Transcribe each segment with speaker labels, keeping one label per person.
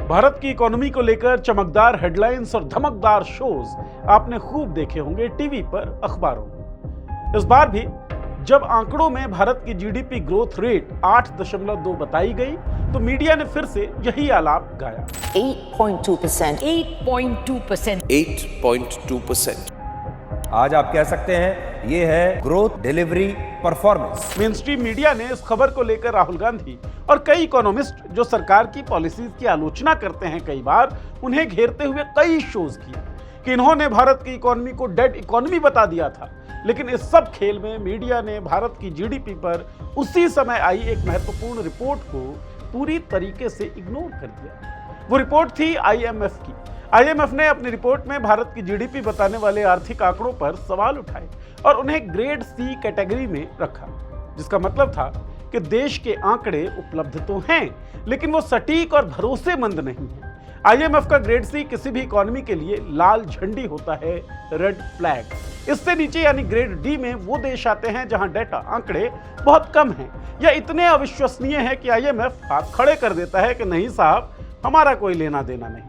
Speaker 1: भारत की इकोनॉमी को लेकर चमकदार हेडलाइंस और धमकदार शोज आपने खूब देखे होंगे टीवी पर, अखबारों में। इस बार भी जब आंकड़ों में भारत की जीडीपी ग्रोथ रेट 8.2 बताई गई तो मीडिया ने फिर से यही आलाप गाया।
Speaker 2: 8.2%,
Speaker 3: 8.2%,
Speaker 4: 8.2%।
Speaker 5: आज आप कह सकते हैं ये है growth delivery performance.
Speaker 1: Main stream media ने इस खबर को लेकर राहुल गांधी और कई इकोनॉमिस्ट जो सरकार की पॉलिसीज की आलोचना करते हैं, कई बार उन्हें घेरते हुए कई शोज किए कि इन्होंने भारत की इकोनॉमी को डेड इकोनॉमी बता दिया था। लेकिन इस सब खेल में मीडिया ने भारत की जीडीपी पर उसी समय आई एक महत्वपूर्ण रिपोर्ट को पूरी तरीके से इग्नोर कर दिया। वो रिपोर्ट थी आईएमएफ की। आईएमएफ ने अपनी रिपोर्ट में भारत की जीडीपी बताने वाले आर्थिक आंकड़ों पर सवाल उठाए और उन्हें ग्रेड सी कैटेगरी में रखा, जिसका मतलब था कि देश के आंकड़े उपलब्ध तो हैं, लेकिन वो सटीक और भरोसेमंद नहीं है। आईएमएफ का ग्रेड सी किसी भी इकोनॉमी के लिए लाल झंडी होता है, रेड फ्लैग। इससे नीचे यानी ग्रेड डी में वो देश आते हैं जहां डेटा आंकड़े बहुत कम हैं या इतने अविश्वसनीय है कि आईएमएफ हाथ खड़े कर देता है कि नहीं साहब, हमारा कोई लेना देना नहीं।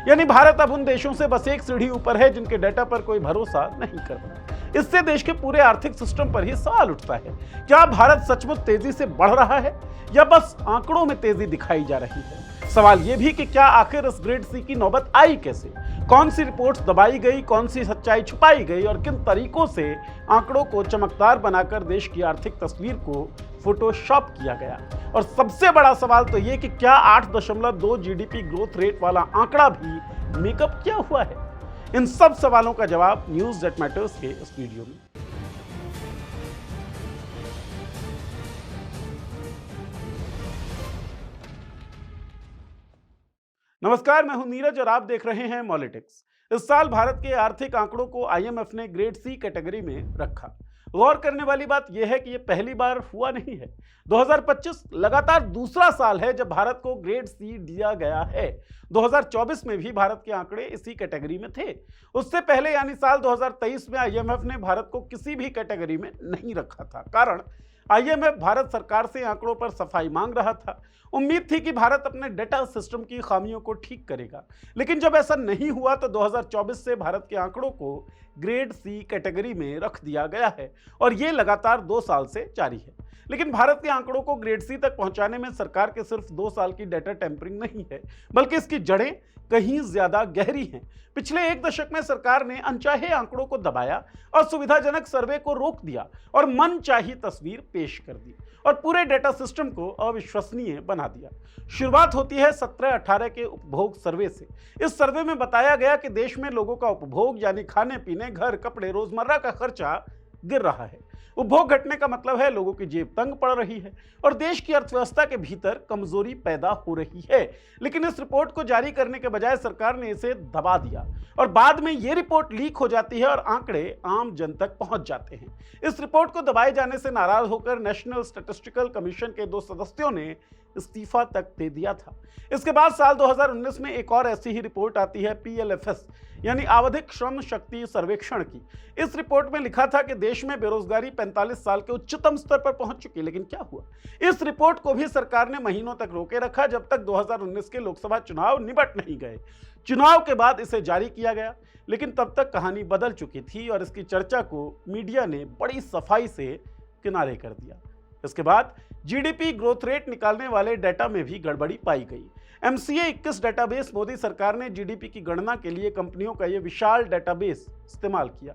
Speaker 1: यानी भारत अब उन देशों से बस एक सीढ़ी ऊपर है जिनके डेटा पर कोई भरोसा नहीं करता। इससे देश के पूरे आर्थिक सिस्टम पर ही सवाल उठता है, क्या भारत सचमुच तेजी से बढ़ रहा है या बस आंकड़ों में तेजी दिखाई जा रही है? सवाल यह भी कि क्या आखिर इस ग्रेड सी की नौबत आई कैसे? कौन सी रिपोर्ट्स दबाई गई, कौन सी सच्चाई छुपाई गई और किन तरीकों से आंकड़ों को चमकदार बनाकर देश की आर्थिक तस्वीर को फोटोशॉप किया गया? और सबसे बड़ा सवाल तो ये कि क्या 8.2 जीडीपी ग्रोथ रेट वाला आंकड़ा भी मेकअप किया हुआ है? इन सब सवालों का जवाब न्यूज़ दैट मैटर्स के इस वीडियो में। नमस्कार, मैं हूं नीरज और आप देख रहे हैं मॉलिटिक्स। इस साल भारत के आर्थिक आंकड़ों को आईएमएफ ने ग्रेड सी कैटेगरी में रखा। गौर करने वाली बात यह है कि यह पहली बार हुआ नहीं है। 2025 लगातार दूसरा साल है जब भारत को ग्रेड सी दिया गया है। 2024 में भी भारत के आंकड़े इसी कैटेगरी में थे। उससे पहले यानी साल 2023 में आईएमएफ ने भारत को किसी भी कैटेगरी में नहीं रखा था। कारण आईएमएफ भारत सरकार से आंकड़ों पर सफाई मांग रहा था। उम्मीद थी कि भारत अपने डेटा सिस्टम की खामियों को ठीक करेगा, लेकिन जब ऐसा नहीं हुआ तो 2024 से भारत के आंकड़ों को ग्रेड सी कैटेगरी में रख दिया गया है और ये लगातार 2 साल से जारी है। लेकिन भारत के आंकड़ों को ग्रेड सी तक पहुंचाने में सरकार के सिर्फ 2 साल की डेटा टेम्परिंग नहीं है, बल्कि इसकी जड़ें कहीं ज्यादा गहरी हैं। पिछले 1 दशक में सरकार ने अनचाहे आंकड़ों को दबाया और सुविधाजनक सर्वे को रोक दिया और मनचाही तस्वीर पेश कर दी और पूरे डेटा सिस्टम को अविश्वसनीय बना दिया। शुरुआत होती है 17-18 के उपभोग सर्वे से। इस सर्वे में बताया गया कि देश में लोगों का उपभोग यानी खाने पीने, घर, कपड़े, रोजमर्रा का खर्चा गिर रहा है। उपभोग घटने का मतलब है लोगों की जेब तंग पड़ रही है और देश की अर्थव्यवस्था के भीतर कमजोरी पैदा हो रही है। लेकिन इस रिपोर्ट को जारी करने के बजाय सरकार ने इसे दबा दिया और बाद में यह रिपोर्ट लीक हो जाती है और आंकड़े आम जन तक पहुंच जाते हैं। इस रिपोर्ट को दबाए जाने से नाराज होकर नेशनल स्टैटिस्टिकल कमीशन के 2 सदस्यों ने इस्तीफा तक दे दिया था। इसके बाद साल 2019 में एक और ऐसी ही रिपोर्ट आती है पीएलएफएस यानी आवधिक श्रम शक्ति सर्वेक्षण की। इस रिपोर्ट में लिखा था कि देश में बेरोजगारी 45 साल के उच्चतम स्तर पर पहुंच चुकी, लेकिन क्या हुआ? इस रिपोर्ट को भी सरकार ने महीनों तक रोके रखा जब तक 2019 के लोकसभा चुनाव निपट नहीं गए। चुनाव के बाद इसे जारी किया गया, लेकिन तब तक कहानी बदल चुकी थी और इसकी चर्चा को मीडिया ने बड़ी सफाई से किनारे कर दिया। इसके बाद जीडीपी ग्रोथ रेट निकालने वाले डेटा में भी गड़बड़ी पाई गई। एमसीए 21 डेटाबेस मोदी सरकार ने जीडीपी की गणना के लिए कंपनियों का यह विशाल डेटाबेस इस्तेमाल किया।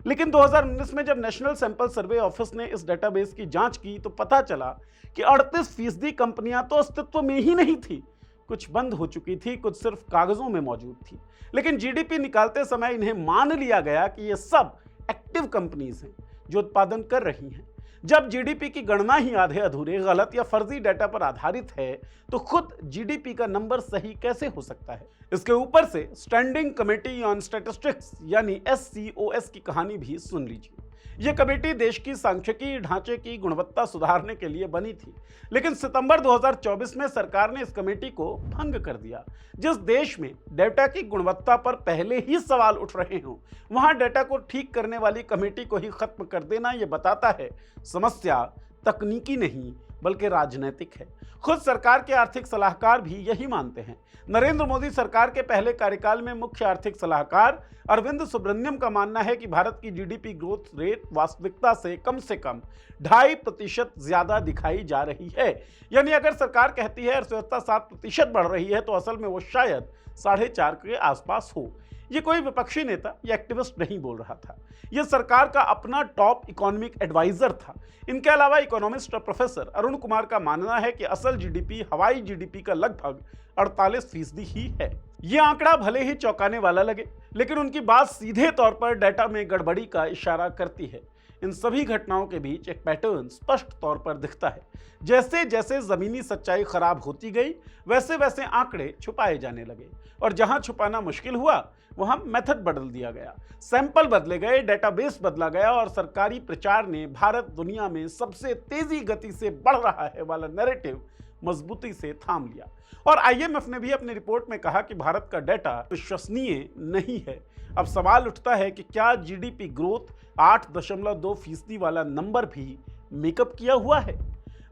Speaker 1: लेकिन 2019 में जब नेशनल सैंपल सर्वे ऑफिस ने इस डेटाबेस की जांच की तो पता चला कि 38% कंपनियां तो अस्तित्व में ही नहीं थी। कुछ बंद हो चुकी थी, कुछ सिर्फ कागजों में मौजूद थी। लेकिन जीडीपी निकालते समय इन्हें मान लिया गया कि ये सब एक्टिव कंपनीज हैं जो उत्पादन कर रही हैं। जब जीडीपी की गणना ही आधे अधूरे, गलत या फर्जी डेटा पर आधारित है तो खुद जीडीपी का नंबर सही कैसे हो सकता है? इसके ऊपर से स्टैंडिंग कमेटी ऑन स्टैटिस्टिक्स यानी एससीओएस की कहानी भी सुन लीजिए। यह कमेटी देश की सांख्यिकी ढांचे की गुणवत्ता सुधारने के लिए बनी थी, लेकिन सितंबर 2024 में सरकार ने इस कमेटी को भंग कर दिया। जिस देश में डेटा की गुणवत्ता पर पहले ही सवाल उठ रहे हों, वहां डेटा को ठीक करने वाली कमेटी को ही खत्म कर देना यह बताता है समस्या तकनीकी नहीं बल्कि राजनीतिक है। खुद सरकार के आर्थिक सलाहकार भी यही मानते हैं। नरेंद्र मोदी सरकार के पहले कार्यकाल में मुख्य आर्थिक सलाहकार अरविंद सुब्रमण्यम का मानना है कि भारत की जीडीपी ग्रोथ रेट वास्तविकता से कम 2.5% ज्यादा दिखाई जा रही है। यानी अगर सरकार कहती है अर्थव्यवस्था 7% बढ़ रही है तो असल में वो शायद 4.5 के आसपास हो। ये कोई विपक्षी नेता या एक्टिविस्ट नहीं बोल रहा था, यह सरकार का अपना टॉप इकोनॉमिक एडवाइजर था। इनके अलावा इकोनॉमिस्ट और प्रोफेसर अरुण कुमार का मानना है कि असल जीडीपी हवाई जीडीपी का लगभग 48% ही है। ये आंकड़ा भले ही चौंकाने वाला लगे, लेकिन उनकी बात सीधे तौर पर डेटा में गड़बड़ी का इशारा करती है। इन सभी घटनाओं के बीच एक पैटर्न स्पष्ट तौर पर दिखता है। जैसे जैसे जमीनी सच्चाई खराब होती गई, वैसे वैसे आंकड़े छुपाए जाने लगे, और जहां छुपाना मुश्किल हुआ वहां मेथड बदल दिया गया, सैंपल बदले गए, डेटाबेस बदला गया और सरकारी प्रचार ने भारत दुनिया में सबसे तेजी गति से बढ़ रहा है वाला नैरेटिव मजबूती से थाम लिया। और आईएमएफ ने भी अपनी रिपोर्ट में कहा कि भारत का डेटा विश्वसनीय नहीं है। अब सवाल उठता है कि क्या जीडीपी ग्रोथ 8.2% वाला नंबर भी मेकअप किया हुआ है?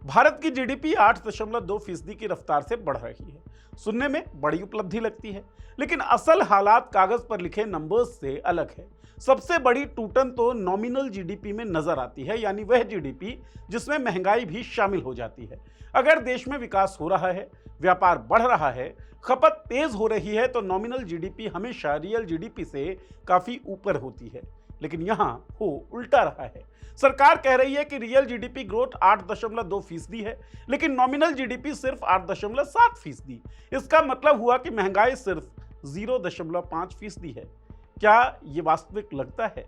Speaker 1: भारत की जीडीपी 8.2% की रफ्तार से बढ़ रही है। सुनने में बड़ी उपलब्धि लगती है, लेकिन असल हालात कागज पर लिखे नंबर्स से अलग है। सबसे बड़ी टूटन तो नॉमिनल जीडीपी में नजर आती है, यानी वह जीडीपी जिसमें महंगाई भी शामिल हो जाती है। अगर देश में विकास हो रहा है, व्यापार बढ़ रहा है, खपत तेज हो रही है, तो नॉमिनल जीडीपी हमेशा रियल जीडीपी से काफी ऊपर होती है। लेकिन यहां हो उल्टा रहा है। सरकार कह रही है कि रियल जीडीपी ग्रोथ 8.2% है, लेकिन नॉमिनल जीडीपी सिर्फ 8.7%। इसका मतलब हुआ कि महंगाई सिर्फ 0.5% है। क्या ये वास्तविक लगता है?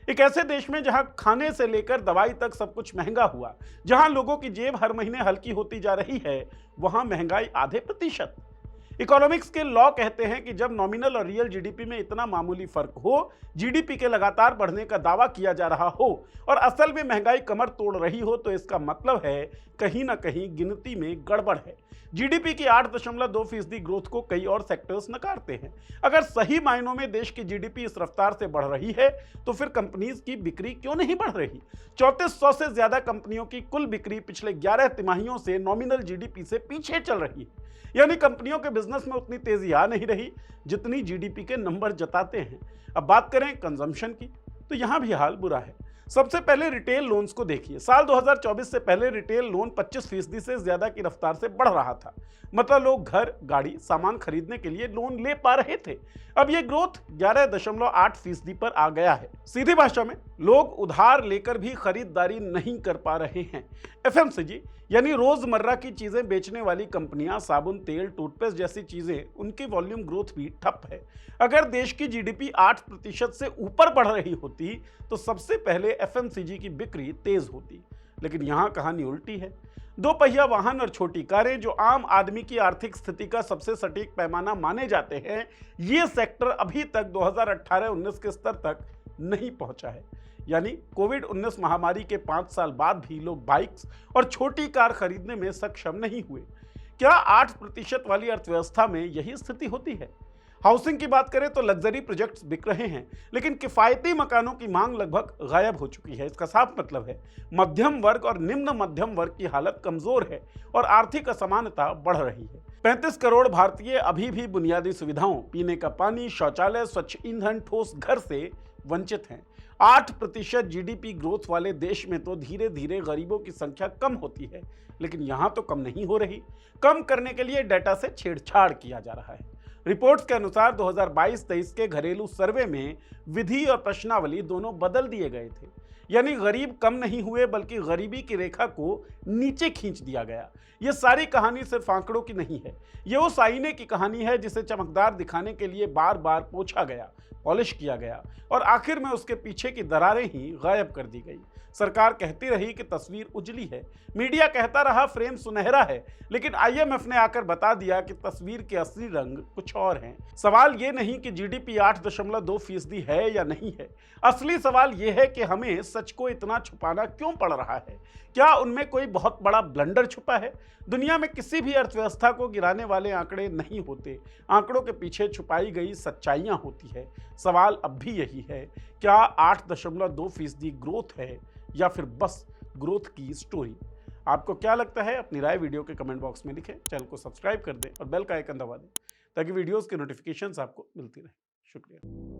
Speaker 1: एक ऐसे देश में जहां खाने से लेकर दवाई तक सब कुछ महंगा हुआ, जहां लोगों की जेब हर महीने हल्की होती जा रही है, वहां महंगाई आधे प्रतिशत। इकोनॉमिक्स के लॉ कहते हैं कि जब नॉमिनल और रियल जीडीपी में इतना मामूली फर्क हो, जीडीपी के लगातार बढ़ने का दावा किया जा रहा हो और असल में महंगाई कमर तोड़ रही हो, तो इसका मतलब है कहीं ना कहीं गिनती में गड़बड़ है। जीडीपी की 8.2% ग्रोथ को कई और सेक्टर्स नकारते हैं। अगर सही मायनों में देश की जीडीपी इस रफ्तार से बढ़ रही है, तो फिर कंपनीज की बिक्री क्यों नहीं बढ़ रही? 3400 से ज्यादा कंपनियों की कुल बिक्री पिछले 11 तिमाहियों से नॉमिनल जीडीपी से पीछे चल रही है। यानी कंपनियों के बिजनेस में उतनी तेजी आ नहीं रही जितनी जीडीपी के नंबर जताते हैं। अब बात करें कंजम्पशन की, तो यहां भी हाल बुरा है। सबसे पहले रिटेल लोन्स को देखिए। साल 2024 से पहले रिटेल लोन 25% से ज्यादा की रफ्तार से बढ़ रहा था। मतलब लोग घर, गाड़ी, सामान खरीदने के लिए लोन ले पा रहे थे। अब यह ग्रोथ 11.8% पर आ गया है। सीधी भाषा में लोग उधार लेकर भी खरीदारी नहीं कर पा रहे हैं। एफएमसीजी यानी रोजमर्रा की चीजें बेचने वाली कंपनियां, साबुन, तेल, टूथपेस्ट जैसी चीजें, उनकी वॉल्यूम ग्रोथ भी ठप है। अगर देश की जीडीपी 8% से ऊपर बढ़ रही होती तो सबसे पहले एफएमसीजी की बिक्री तेज होती। लेकिन यहां कहानी उल्टी है। दो पहिया वाहन और छोटी कारें, जो आम आदमी की आर्थिक स्थिति का सबसे सटीक पैमाना माने जाते हैं, ये सेक्टर अभी तक 2018-19 के स्तर तक नहीं पहुंचा है। यानी कोविड-19 महामारी के 5 साल बाद भी लोग बाइक्स और छोटी कार खरीदने में सक्षम नहीं हुए। क्या 8% वाली अर्थव्यवस्था में यही स्थिति होती है? हाउसिंग की बात करें तो लग्जरी प्रोजेक्ट्स बिक रहे हैं, लेकिन किफायती मकानों की मांग लगभग गायब हो चुकी है। इसका साफ मतलब है मध्यम वर्ग और निम्न मध्यम वर्ग की हालत कमजोर है और आर्थिक असमानता बढ़ रही है। 35 करोड़ भारतीय अभी भी बुनियादी सुविधाओं, पीने का पानी, शौचालय, स्वच्छ ईंधन, ठोस घर से वंचित हैं। 8% जीडीपी ग्रोथ वाले देश में तो धीरे धीरे गरीबों की संख्या कम होती है, लेकिन यहां तो कम नहीं हो रही। कम करने के लिए डेटा से छेड़छाड़ किया जा रहा है। रिपोर्ट्स के अनुसार 2022-23 के घरेलू सर्वे में विधि और प्रश्नावली दोनों बदल दिए गए थे। यानी गरीब कम नहीं हुए, बल्कि गरीबी की रेखा को नीचे खींच दिया गया। यह सारी कहानी सिर्फ आंकड़ों की नहीं है, यह उस आईने की कहानी है जिसे चमकदार दिखाने के लिए बार बार पोंछा गया, पॉलिश किया गया और आखिर में उसके पीछे की दरारें ही गायब कर दी गई। सरकार कहती रही कि तस्वीर उजली है, मीडिया कहता रहा फ्रेम सुनहरा है, लेकिन आईएमएफ ने आकर बता दिया कि तस्वीर के असली रंग कुछ और हैं। सवाल ये नहीं कि जीडीपी 8.2% है या नहीं है, असली सवाल यह है कि हमें सच को इतना छुपाना क्यों पड़ रहा है। क्या उनमें कोई बहुत बड़ा ब्लंडर छुपा है? दुनिया में किसी भी अर्थव्यवस्था को गिराने वाले आंकड़े नहीं होते, आंकड़ों के पीछे छुपाई गई सच्चाइयां होती है। सवाल अब भी यही है, क्या 8.2% ग्रोथ है या फिर बस ग्रोथ की स्टोरी? आपको क्या लगता है अपनी राय वीडियो के कमेंट बॉक्स में लिखें, चैनल को सब्सक्राइब कर दें और बेल का आइकन दबा दें ताकि वीडियोस के नोटिफिकेशंस आपको मिलती रहे। शुक्रिया।